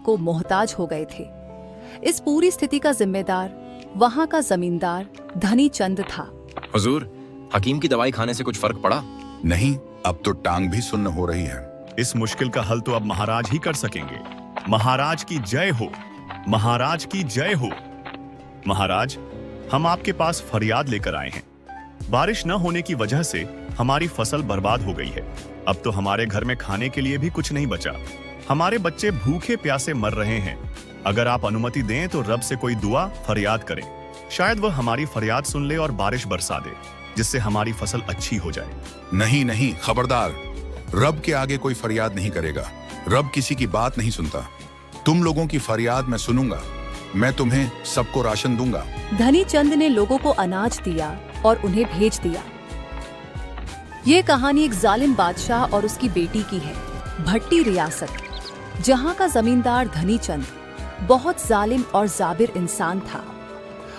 को मोहताज हो गए थे। इस पूरी स्थिति का जिम्मेदार वहां का जमींदार धनी चंद था। हुजूर, हकीम की दवाई खाने से कुछ फर्क पड़ा? नहीं, अब तो टांग भी सुन्न हो रही है। इस मुश्किल का हल तो अब महाराज ही कर सकेंगे। महाराज की जय हो, महाराज की जय हो। महाराज, हम आपके पास फरियाद लेकर आए हैं। बारिश न होने की वजह से हमारी फसल बर्बाद हो गई है। अब तो हमारे घर में खाने के लिए भी कुछ नहीं बचा। हमारे बच्चे भूखे प्यासे मर रहे हैं। अगर आप अनुमति दें तो रब से कोई दुआ फरियाद करें। शायद वह हमारी फरियाद सुन ले और बारिश बरसा दे, जिससे हमारी फसल अच्छी हो जाए। नहीं नहीं, खबरदार, रब के आगे कोई फरियाद नहीं करेगा। रब किसी की बात नहीं सुनता। तुम लोगों की फरियाद मैं सुनूंगा। मैं तुम्हें सबको राशन दूंगा। धनी चंद ने लोगों को अनाज दिया और उन्हें भेज दिया। ये कहानी एक जालिम बादशाह और उसकी बेटी की है। भट्टी रियासत, जहाँ का जमींदार धनी चंद बहुत जालिम और जाबिर इंसान था।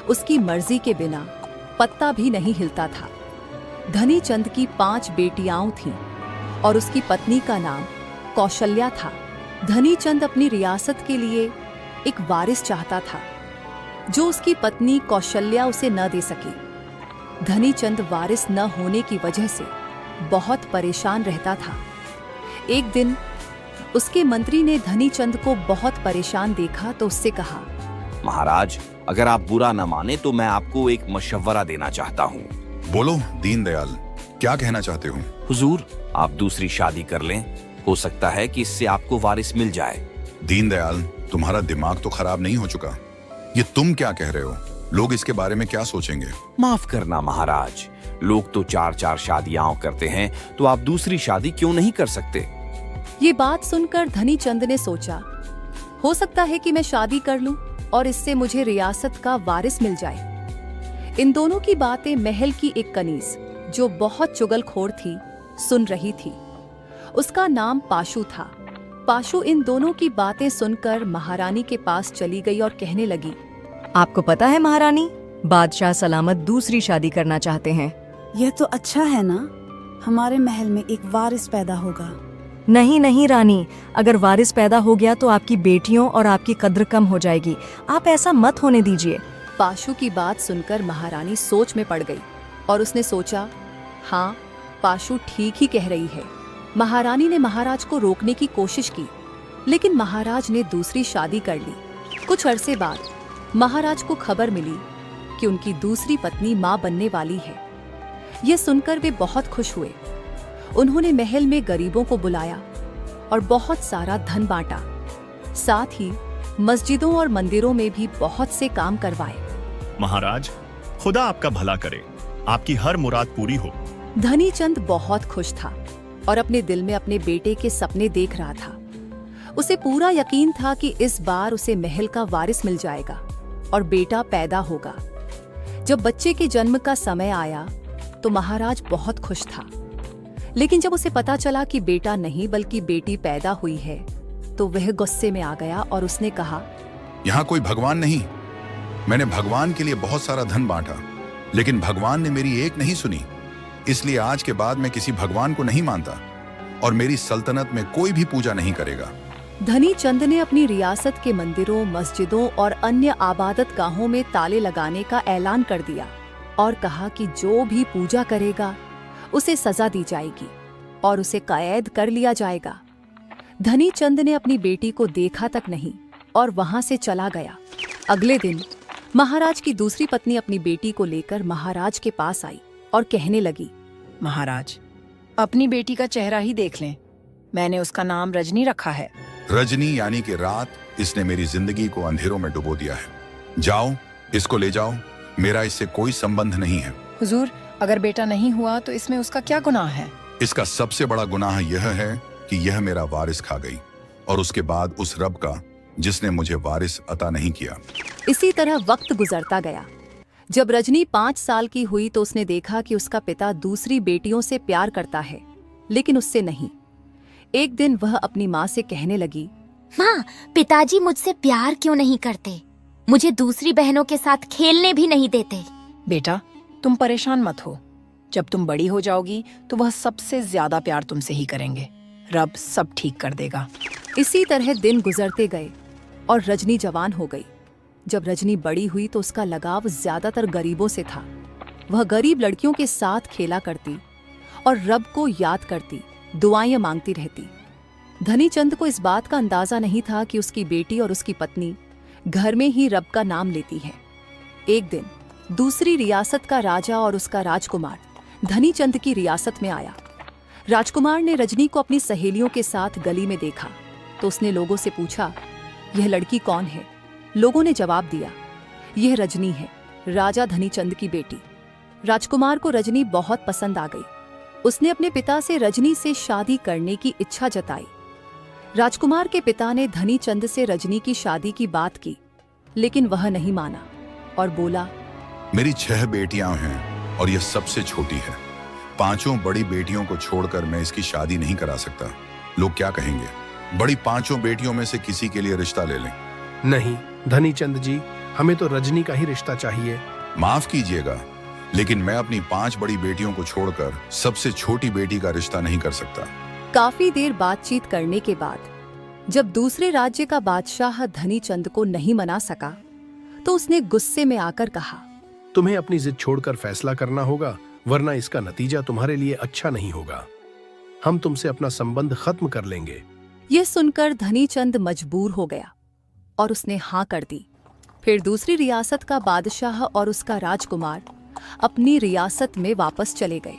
उसकी मर्जी के बिना पत्ता भी नहीं हिलता था। धनी चंद की 5 बेटियां थीं और उसकी पत्नी का नाम कौशल्या था। धनी चंद अपनी रियासत के लिए एक वारिस चाहता था, जो उसकी पत्नी कौशल्या उसे न दे सकी। धनी चंद वारिस न होने की वजह से बहुत परेशान रहता था। एक दिन उसके मंत्री ने धनी चंद को बहुत परेशान देखा तो उससे कहा, महाराज, अगर आप बुरा न माने तो मैं आपको एक मशवरा देना चाहता हूँ। बोलो दीनदयाल, क्या कहना चाहते हो? हुजूर, आप दूसरी शादी कर लें। हो सकता है कि इससे आपको वारिस मिल जाए। दीनदयाल, तुम्हारा दिमाग तो खराब नहीं हो चुका? ये तुम क्या कह रहे हो? लोग इसके बारे में क्या सोचेंगे? माफ करना महाराज, लोग तो 4-4 शादियां करते हैं, तो आप दूसरी शादी क्यों नहीं कर सकते? ये बात सुनकर धनी चंद ने सोचा, हो सकता है कि मैं शादी कर लूं और इससे मुझे रियासत का वारिस मिल जाए। इन दोनों की बातें महल की एक कनीज, जो बहुत चुगलखोर थी, सुन रही थी। उसका नाम पाशु था। पाशु इन दोनों की बातें सुनकर महारानी के पास चली गई और कहने लगी, आपको पता है महारानी, बादशाह सलामत दूसरी शादी करना चाहते हैं। यह तो अच्छा है ना, हमारे महल में एक वारिस पैदा होगा। नहीं नहीं रानी, अगर वारिस पैदा हो गया तो आपकी बेटियों और आपकी कद्र कम हो जाएगी। आप ऐसा मत होने दीजिए। पाशु की बात सुनकर महारानी सोच में पड़ गई और उसने सोचा, हाँ, पाशु ठीक ही कह रही है। महारानी ने महाराज को रोकने की कोशिश की, लेकिन महाराज ने दूसरी शादी कर ली। कुछ अरसे बाद महाराज को खबर मिली कि उनकी दूसरी पत्नी मां बनने वाली है। यह सुनकर वे बहुत खुश हुए। उन्होंने महल में गरीबों को बुलाया और बहुत सारा धन बांटा। साथ ही मस्जिदों और मंदिरों में भी बहुत से काम करवाए। महाराज, खुदा आपका भला करे, आपकी हर मुराद पूरी हो। धनी चंद बहुत खुश था और अपने दिल में अपने बेटे के सपने देख रहा था। उसे पूरा यकीन था कि इस बार उसे महल का वारिस मिल जाएगा और बेटा पैदा होगा। जब बच्चे के जन्म का समय आया तो महाराज बहुत खुश था, लेकिन जब उसे पता चला कि बेटा नहीं बल्कि बेटी पैदा हुई है तो वह गुस्से में आ गया और उसने कहा, यहाँ कोई भगवान नहीं। मैंने भगवान के लिए बहुत सारा धन बांटा, लेकिन भगवान ने मेरी एक नहीं सुनी। इसलिए आज के बाद मैं किसी भगवान को नहीं मानता और मेरी सल्तनत में कोई भी पूजा नहीं करेगा। धनी चंद ने अपनी रियासत के मंदिरों, मस्जिदों और अन्य आबादत गाहों में ताले लगाने का ऐलान कर दिया और कहा कि जो भी पूजा करेगा उसे सजा दी जाएगी और उसे कैद कर लिया जाएगा। धनी चंद ने अपनी बेटी को देखा तक नहीं और वहां से चला गया। अगले दिन महाराज की दूसरी पत्नी अपनी बेटी को लेकर महाराज के पास आई और कहने लगी, महाराज, अपनी बेटी का चेहरा ही देख लें। मैंने उसका नाम रजनी रखा है। रजनी यानी कि रात। इसने मेरी जिंदगी को अंधेरों में डुबो दिया है। जाओ, इसको ले जाओ। मेरा इससे कोई संबंध नहीं है। हुजूर, अगर बेटा नहीं हुआ तो इसमें उसका क्या गुनाह है? इसका सबसे बड़ा गुनाह यह है कि यह मेरा वारिस खा गई और उसके बाद उस रब का जिसने मुझे वारिस अता नहीं किया। इसी तरह वक्त गुजरता गया। जब रजनी 5 साल की हुई तो उसने देखा कि उसका पिता दूसरी बेटियों से प्यार करता है, लेकिन उससे नहीं। एक दिन वह अपनी माँ से कहने लगी, माँ, पिताजी मुझसे प्यार क्यों नहीं करते? मुझे दूसरी बहनों के साथ खेलने भी नहीं देते। बेटा, तुम परेशान मत हो। जब तुम बड़ी हो जाओगी तो वह सबसे ज्यादा प्यार तुमसे ही करेंगे। रब सब ठीक कर देगा। इसी तरह दिन गुजरते गए और रजनी जवान हो गई। जब रजनी बड़ी हुई तो उसका लगाव ज्यादातर गरीबों से था। वह गरीब लड़कियों के साथ खेला करती और रब को याद करती, दुआएं मांगती रहती। धनीचंद को इस बात का अंदाजा नहीं था कि उसकी बेटी और उसकी पत्नी घर में ही रब का नाम लेती हैं। एक दिन दूसरी रियासत का राजा और उसका राजकुमार धनीचंद की रियासत में आया। राजकुमार ने रजनी को अपनी सहेलियों के साथ गली में देखा तो उसने लोगों से पूछा, यह लड़की कौन है? लोगों ने जवाब दिया, यह रजनी है, राजा धनीचंद की बेटी। राजकुमार को रजनी बहुत पसंद आ गई। उसने अपने पिता से रजनी से शादी करने की इच्छा जताई। राजकुमार के पिता ने धनीचंद से रजनी की शादी की बात की, लेकिन वह नहीं माना और बोला, मेरी 6 बेटियां हैं और यह सबसे छोटी है। 5 बड़ी बेटियों को छोड़कर मैं इसकी शादी नहीं करा सकता। लोग क्या कहेंगे? बड़ी 5 बेटियों में से किसी के लिए रिश्ता ले लें। नहीं धनीचंद जी, हमें तो रजनी का ही रिश्ता चाहिए। माफ कीजिएगा, लेकिन मैं अपनी 5 बड़ी बेटियों को छोड़कर सबसे छोटी बेटी का रिश्ता नहीं कर सकता। काफी देर बातचीत करने के बाद जब दूसरे राज्य का बादशाह धनीचंद को नहीं मना सका तो उसने गुस्से में आकर कहा, तुम्हें अपनी जिद छोड़कर फैसला करना होगा, वरना इसका नतीजा तुम्हारे लिए अच्छा नहीं होगा। हम तुमसे अपना संबंध खत्म कर लेंगे। यह सुनकर धनीचंद मजबूर हो गया और उसने हाँ कर दी। फिर दूसरी रियासत का बादशाह और उसका राजकुमार अपनी रियासत में वापस चले गए।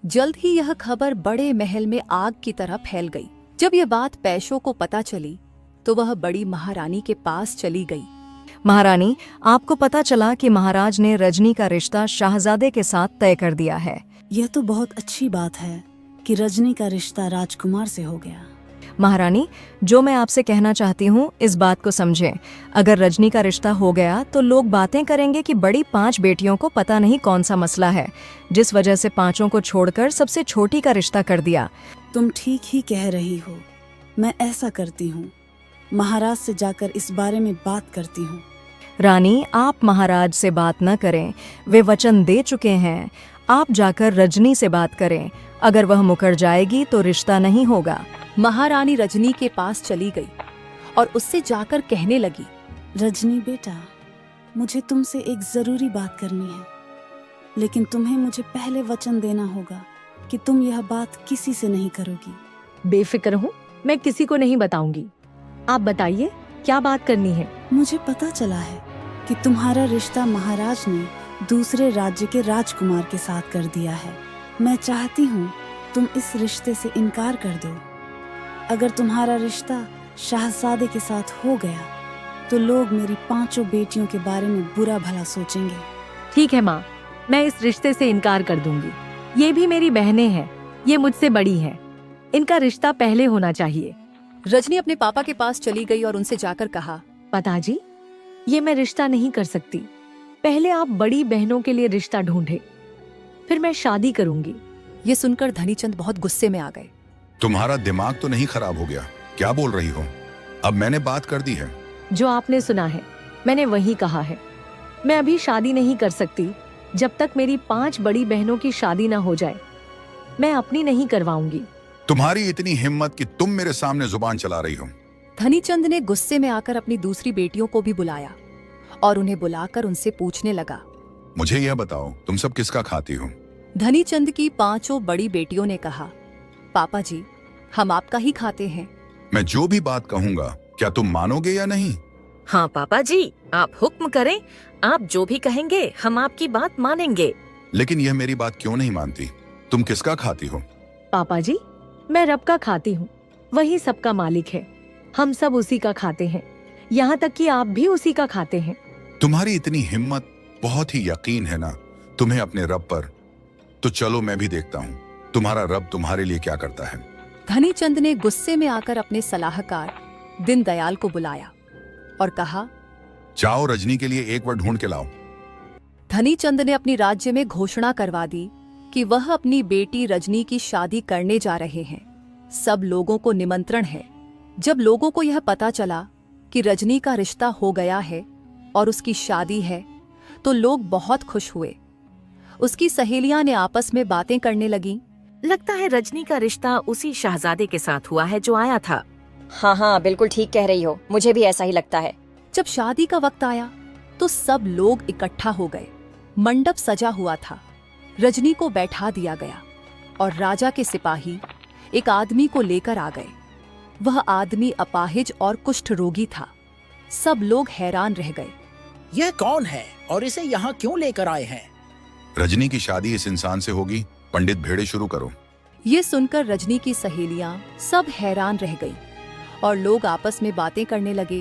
जल्द ही यह खबर बड़े महल में आग की तरह फैल गई। जब यह बात पैशों को पता चली तो वह बड़ी महारानी के पास चली गई। महारानी, आपको पता चला कि महाराज ने रजनी का रिश्ता शाहजादे के साथ तय कर दिया है। यह तो बहुत अच्छी बात है कि रजनी का रिश्ता राजकुमार से हो गया। महारानी, जो मैं आपसे कहना चाहती हूँ इस बात को समझें। अगर रजनी का रिश्ता हो गया तो लोग बातें करेंगे कि बड़ी 5 बेटियों को पता नहीं कौन सा मसला है, जिस वजह से 5 को छोड़कर सबसे छोटी का रिश्ता कर दिया। तुम ठीक ही कह रही हो। मैं ऐसा करती हूँ, महाराज से जाकर इस बारे में बात करती हूँ। रानी, आप महाराज से बात न करें, वे वचन दे चुके हैं। आप जाकर रजनी से बात करें। अगर वह मुकर जाएगी तो रिश्ता नहीं होगा। महारानी रजनी के पास चली गई और उससे जाकर कहने लगी, रजनी बेटा, मुझे तुमसे एक जरूरी बात करनी है, लेकिन तुम्हें मुझे पहले वचन देना होगा कि तुम यह बात किसी से नहीं करोगी। बेफिक्र हूँ, मैं किसी को नहीं बताऊंगी। आप बताइए, क्या बात करनी है? मुझे पता चला है कि तुम्हारा रिश्ता महाराज ने दूसरे राज्य के राजकुमार के साथ कर दिया है। मैं चाहती हूँ तुम इस रिश्ते से इनकार कर दो। अगर तुम्हारा रिश्ता शाहजादे के साथ हो गया तो लोग मेरी 5 बेटियों के बारे में बुरा भला सोचेंगे। ठीक है माँ, मैं इस रिश्ते से इनकार कर दूंगी। ये भी मेरी बहनें हैं, ये मुझसे बड़ी हैं। इनका रिश्ता पहले होना चाहिए। रजनी अपने पापा के पास चली गई और उनसे जाकर कहा, पिताजी, ये मैं रिश्ता नहीं कर सकती। पहले आप बड़ी बहनों के लिए रिश्ता ढूंढे, फिर मैं शादी करूंगी। ये सुनकर धनीचंद बहुत गुस्से में आ गए। तुम्हारा दिमाग तो नहीं खराब हो गया? क्या बोल रही हो? अब मैंने बात कर दी है। जो आपने सुना है मैंने वही कहा है। मैं अभी शादी नहीं कर सकती जब तक मेरी 5 बड़ी बहनों की शादी ना हो जाए। मैं अपनी नहीं करवाऊंगी। तुम्हारी इतनी हिम्मत कि तुम मेरे सामने जुबान चला रही हो। धनीचंद ने गुस्से में आकर अपनी दूसरी बेटियों को भी बुलाया और उन्हें बुलाकर उनसे पूछने लगा, मुझे यह बताओ, तुम सब किसका खाती हो? धनीचंद की 5 बड़ी बेटियों ने कहा, पापा जी, हम आपका ही खाते हैं। मैं जो भी बात कहूँगा क्या तुम मानोगे या नहीं? हाँ पापा जी, आप हुक्म करें। आप जो भी कहेंगे हम आपकी बात मानेंगे। लेकिन यह मेरी बात क्यों नहीं मानती? तुम किसका खाती हो? पापा जी, मैं रब का खाती हूँ। वही सबका मालिक है। हम सब उसी का खाते हैं, यहाँ तक कि आप भी उसी का खाते हैं। तुम्हारी इतनी हिम्मत, बहुत ही यकीन है ना तुम्हें अपने रब पर। तो चलो मैं भी देखता हूँ तुम्हारा रब तुम्हारे लिए क्या करता है। धनीचंद ने गुस्से में आकर अपने सलाहकार दीनदयाल को बुलाया और कहा, जाओ रजनी के लिए एक बार ढूंढ के लाओ। धनीचंद ने अपनी राज्य में घोषणा करवा दी कि वह अपनी बेटी रजनी की शादी करने जा रहे हैं। सब लोगों को निमंत्रण है। जब लोगों को यह पता चला कि रजनी का रिश्ता हो गया है और उसकी शादी है तो लोग बहुत खुश हुए। उसकी सहेलियां ने आपस में बातें करने लगीं। लगता है रजनी का रिश्ता उसी शाहजादे के साथ हुआ है जो आया था। हाँ हाँ, बिल्कुल ठीक कह रही हो, मुझे भी ऐसा ही लगता है। जब शादी का वक्त आया तो सब लोग इकट्ठा हो गए। मंडप सजा हुआ था। रजनी को बैठा दिया गया और राजा के सिपाही एक आदमी को लेकर आ गए। वह आदमी अपाहिज और कुष्ठ रोगी था। सब लोग हैरान रह गए। यह कौन है और इसे यहाँ क्यों लेकर आए हैं? रजनी की शादी इस इंसान से होगी। पंडित, भेड़े शुरू करो। ये सुनकर रजनी की सहेलियां सब हैरान रह गई और लोग आपस में बातें करने लगे।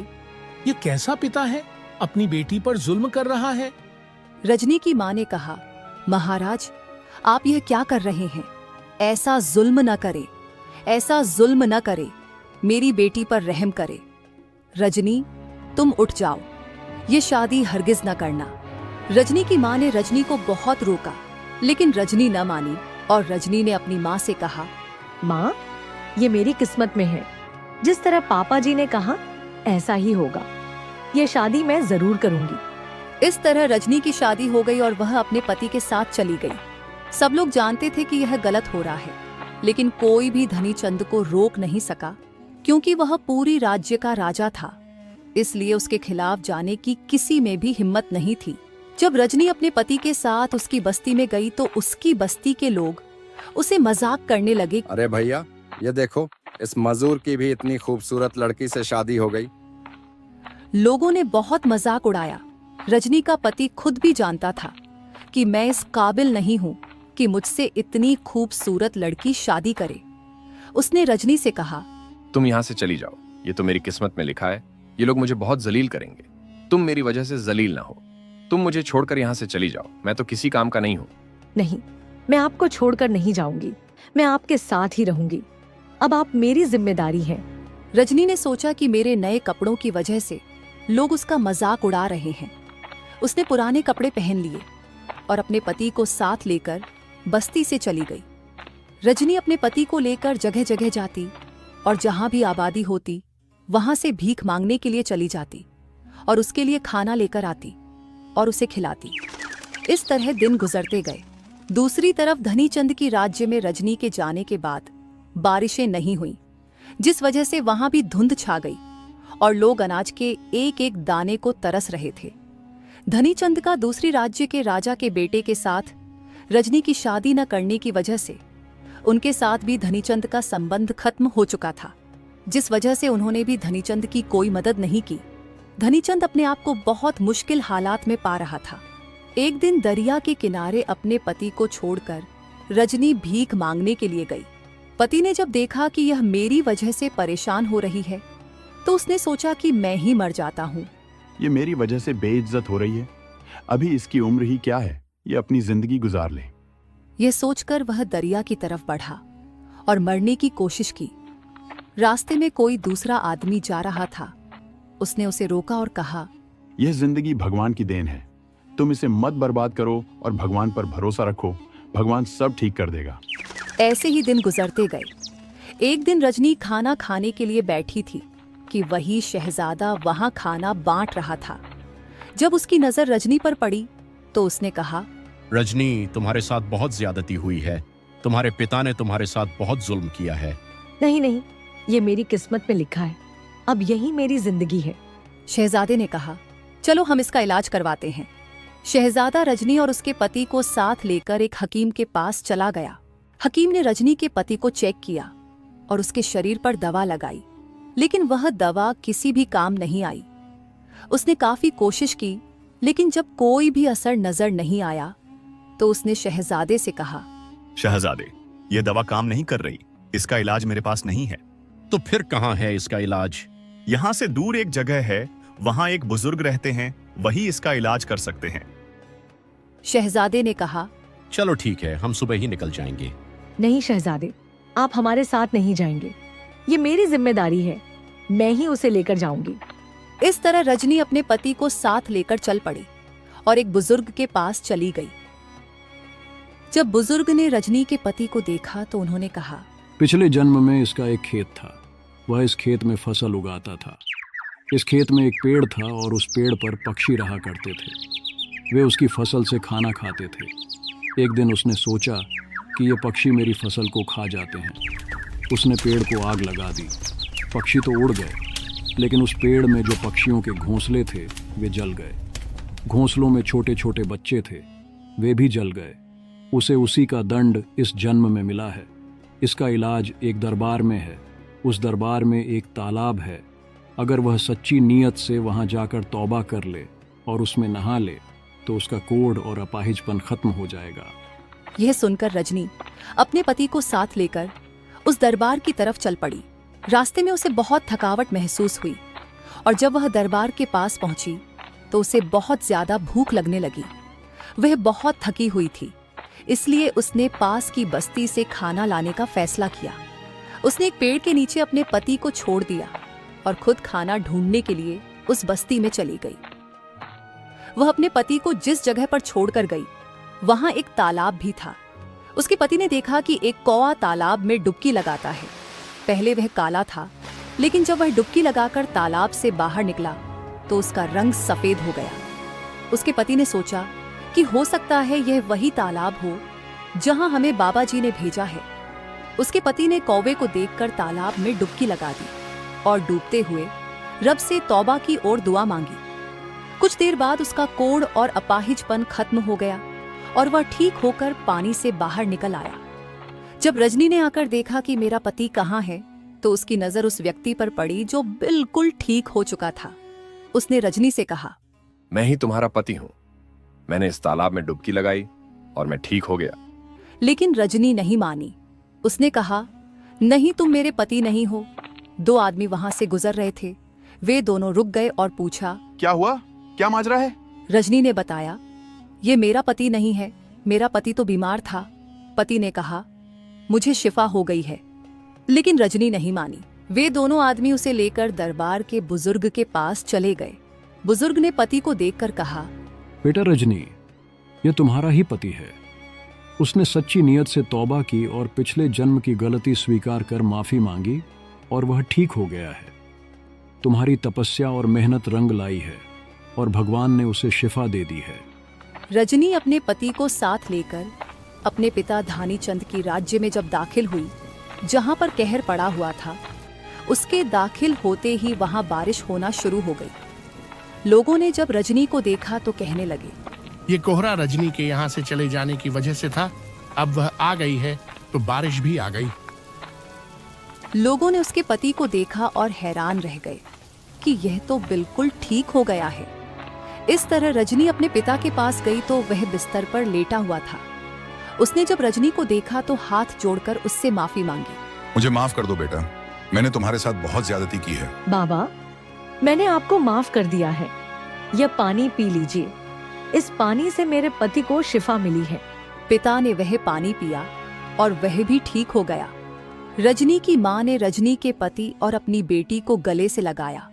ये कैसा पिता है, अपनी बेटी पर जुल्म कर रहा है? रजनी की माँ ने कहा, महाराज, आप यह क्या कर रहे हैं? ऐसा जुल्म न करे, ऐसा जुल्म न करे। मेरी बेटी पर रहम करे। रजनी, तुम उठ जाओ, ये शादी हरगिज न करना। रजनी की माँ ने रजनी को बहुत रोका, लेकिन रजनी न मानी और रजनी ने अपनी माँ से कहा, माँ, ये मेरी किस्मत में है। जिस तरह पापा जी ने कहा ऐसा ही होगा। ये शादी मैं जरूर करूंगी। इस तरह रजनी की शादी हो गई और वह अपने पति के साथ चली गई। सब लोग जानते थे कि यह गलत हो रहा है, लेकिन कोई भी धनीचंद को रोक नहीं सका, क्योंकि वह पूरी राज्य का राजा था। इसलिए उसके खिलाफ जाने की किसी में भी हिम्मत नहीं थी। जब रजनी अपने पति के साथ उसकी बस्ती में गई तो उसकी बस्ती के लोग उसे मजाक करने लगे। अरे भैया, ये देखो, इस मजदूर की भी इतनी खूबसूरत लड़की से शादी हो गई। लोगों ने बहुत मजाक उड़ाया। रजनी का पति खुद भी जानता था कि मैं इस काबिल नहीं हूँ कि मुझसे इतनी खूबसूरत लड़की शादी करे। उसने रजनी से कहा, तुम यहाँ से चली जाओ, ये तो मेरी किस्मत में लिखा है। ये लोग मुझे बहुत जलील करेंगे। तुम मेरी वजह से जलील ना हो। तुम मुझे छोड़कर यहाँ से चली जाओ, मैं तो किसी काम का नहीं हूँ। नहीं, मैं आपको छोड़कर नहीं जाऊंगी। मैं आपके साथ ही रहूंगी। अब आप मेरी जिम्मेदारी हैं। रजनी ने सोचा कि मेरे नए कपड़ों की वजह से लोग उसका मजाक उड़ा रहे हैं। उसने पुराने कपड़े पहन लिए और अपने पति को साथ लेकर बस्ती से चली गई। रजनी अपने पति को लेकर जगह जगह जाती और जहां भी आबादी होती वहां से भीख मांगने के लिए चली जाती और उसके लिए खाना लेकर आती और उसे खिलाती। इस तरह दिन गुजरते गए। दूसरी तरफ धनीचंद की राज्य में रजनी के जाने के बाद बारिशें नहीं हुई, जिस वजह से वहां भी धुंध छा गई और लोग अनाज के एक एक दाने को तरस रहे थे। धनीचंद का दूसरी राज्य के राजा के बेटे के साथ रजनी की शादी न करने की वजह से उनके साथ भी धनीचंद का संबंध खत्म हो चुका था, जिस वजह से उन्होंने भी धनीचंद की कोई मदद नहीं की। धनीचंद अपने आप को बहुत मुश्किल हालात में पा रहा था। एक दिन दरिया के किनारे अपने पति को छोड़कर रजनी भीख मांगने के लिए गई। पति ने जब देखा कि यह मेरी वजह से परेशान हो रही है तो उसने सोचा कि मैं ही मर जाता हूँ। ये मेरी वजह से बेइज्जत हो रही है। अभी इसकी उम्र ही क्या है, ये अपनी जिंदगी गुजार ले। यह सोचकर वह दरिया की तरफ बढ़ा और मरने की कोशिश की। रास्ते में कोई दूसरा आदमी जा रहा था। उसने उसे रोका और कहा, यह जिंदगी भगवान की देन है, तुम इसे मत बर्बाद करो और भगवान पर भरोसा रखो, भगवान सब ठीक कर देगा। ऐसे ही दिन गुजरते गए। एक दिन रजनी खाना खाने के लिए बैठी थी कि वही शहजादा वहां खाना बांट रहा था। जब उसकी नजर रजनी पर पड़ी तो उसने कहा, रजनी, तुम्हारे साथ बहुत ज्यादती हुई है। तुम्हारे पिता ने तुम्हारे साथ बहुत जुल्म किया है। नहीं नहीं, ये मेरी किस्मत में लिखा है। अब यही मेरी जिंदगी है। शहजादे ने कहा, चलो हम इसका इलाज करवाते हैं। शहजादा रजनी और उसके पति को साथ लेकर एक हकीम के पास चला गया। हकीम ने रजनी के पति को चेक किया और उसके शरीर पर दवा लगाई, लेकिन वह दवा किसी भी काम नहीं आई। उसने काफी कोशिश की, लेकिन जब कोई भी असर नजर नहीं आया तो उसने शहजादे से कहा, शहजादे, ये दवा काम नहीं कर रही, इसका इलाज मेरे पास नहीं है। तो फिर कहाँ है इसका इलाज? यहाँ से दूर एक जगह है, वहाँ एक बुजुर्ग रहते हैं, वही इसका इलाज कर सकते हैं। शहजादे ने कहा, चलो ठीक है, हम सुबह ही निकल जाएंगे। नहीं शहजादे, आप हमारे साथ नहीं जाएंगे। ये मेरी जिम्मेदारी है, मैं ही उसे लेकर जाऊंगी। इस तरह रजनी अपने पति को साथ लेकर चल पड़ी और एक बुजुर्ग के पास चली गई। जब बुजुर्ग ने रजनी के पति को देखा तो उन्होंने कहा, पिछले जन्म में इसका एक खेत था। वह इस खेत में फसल उगाता था। इस खेत में एक पेड़ था और उस पेड़ पर पक्षी रहा करते थे। वे उसकी फसल से खाना खाते थे। एक दिन उसने सोचा कि ये पक्षी मेरी फसल को खा जाते हैं। उसने पेड़ को आग लगा दी। पक्षी तो उड़ गए, लेकिन उस पेड़ में जो पक्षियों के घोंसले थे वे जल गए। घोंसलों में छोटे छोटे बच्चे थे, वे भी जल गए। उसे उसी का दंड इस जन्म में मिला है। इसका इलाज एक दरबार में है। उस दरबार में एक तालाब है। अगर वह सच्ची नीयत से वहां जाकर तौबा कर ले और उसमें नहा ले तो उसका कोढ़ और अपाहिजपन खत्म हो जाएगा। यह सुनकर रजनी अपने पति को साथ लेकर उस दरबार की तरफ चल पड़ी। रास्ते में उसे बहुत थकावट महसूस हुई और जब वह दरबार के पास पहुंची तो उसे बहुत ज्यादा भूख लगने लगी। वह बहुत थकी हुई थी, इसलिए उसने पास की बस्ती से खाना लाने का फैसला किया। उसने एक पेड़ के नीचे अपने पति को छोड़ दिया और खुद खाना ढूंढने के लिए उस बस्ती में चली गई। वह अपने पति को जिस जगह पर छोड़कर गई वहां एक तालाब भी था। उसके पति ने देखा कि एक कौवा तालाब में डुबकी लगाता है। पहले वह काला था, लेकिन जब वह डुबकी लगाकर तालाब से बाहर निकला तो उसका रंग सफेद हो गया। उसके पति ने सोचा कि हो सकता है यह वही तालाब हो जहां हमें बाबा जी ने भेजा है। उसके पति ने कौवे को देखकर तालाब में डुबकी लगा दी और डूबते हुए रब से तौबा की ओर दुआ मांगी। कुछ देर बाद उसका कोढ़ और अपाहिजपन खत्म हो गया और वह ठीक होकर पानी से बाहर निकल आया। जब रजनी ने आकर देखा कि मेरा पति कहाँ है तो उसकी नजर उस व्यक्ति पर पड़ी जो बिल्कुल ठीक हो चुका था। उसने रजनी से कहा, मैं ही तुम्हारा पति हूं। मैंने इस तालाब में डुबकी लगाई और मैं ठीक हो गया। लेकिन रजनी नहीं मानी। उसने कहा, नहीं, तुम मेरे पति नहीं हो। दो आदमी वहां से गुजर रहे थे। वे दोनों रुक गए और पूछा, क्या हुआ? क्या माजरा है? रजनी ने बताया, ये मेरा पति नहीं है, मेरा पति तो बीमार था। पति ने कहा, मुझे शिफा हो गई है। लेकिन रजनी नहीं मानी। वे दोनों आदमी उसे लेकर दरबार के बुजुर्ग के पास चले गए। बुजुर्ग ने पति को देखकर कहा, बेटा रजनी, यह तुम्हारा ही पति है। उसने सच्ची नीयत से तौबा की और पिछले जन्म की गलती स्वीकार कर माफी मांगी और वह ठीक हो गया है। तुम्हारी तपस्या और मेहनत रंग लाई है और भगवान ने उसे शिफा दे दी है। रजनी अपने पति को साथ लेकर अपने पिता धानी चंद की राज्य में जब दाखिल हुई, जहां पर कहर पड़ा हुआ था, उसके दाखिल होते ही वहां बारिश होना शुरू हो गई। लोगों ने जब रजनी को देखा तो कहने लगे, ये कोहरा रजनी के यहाँ से चले जाने की वजह से था। अब वह आ गई है तो बारिश भी आ गई। लोगों ने उसके पति को देखा और हैरान रह गए कि यह तो बिल्कुल ठीक हो गया है। इस तरह रजनी अपने पिता के पास गई तो वह बिस्तर पर लेटा हुआ था। उसने जब रजनी को देखा तो हाथ जोड़कर उससे माफी मांगी। मुझे माफ कर दो बेटा, मैंने तुम्हारे साथ बहुत ज्यादती की है। बाबा, मैंने आपको माफ कर दिया है। यह पानी पी लीजिए। इस पानी से मेरे पति को शिफा मिली है। पिता ने वह पानी पिया और वह भी ठीक हो गया। रजनी की मां ने रजनी के पति और अपनी बेटी को गले से लगाया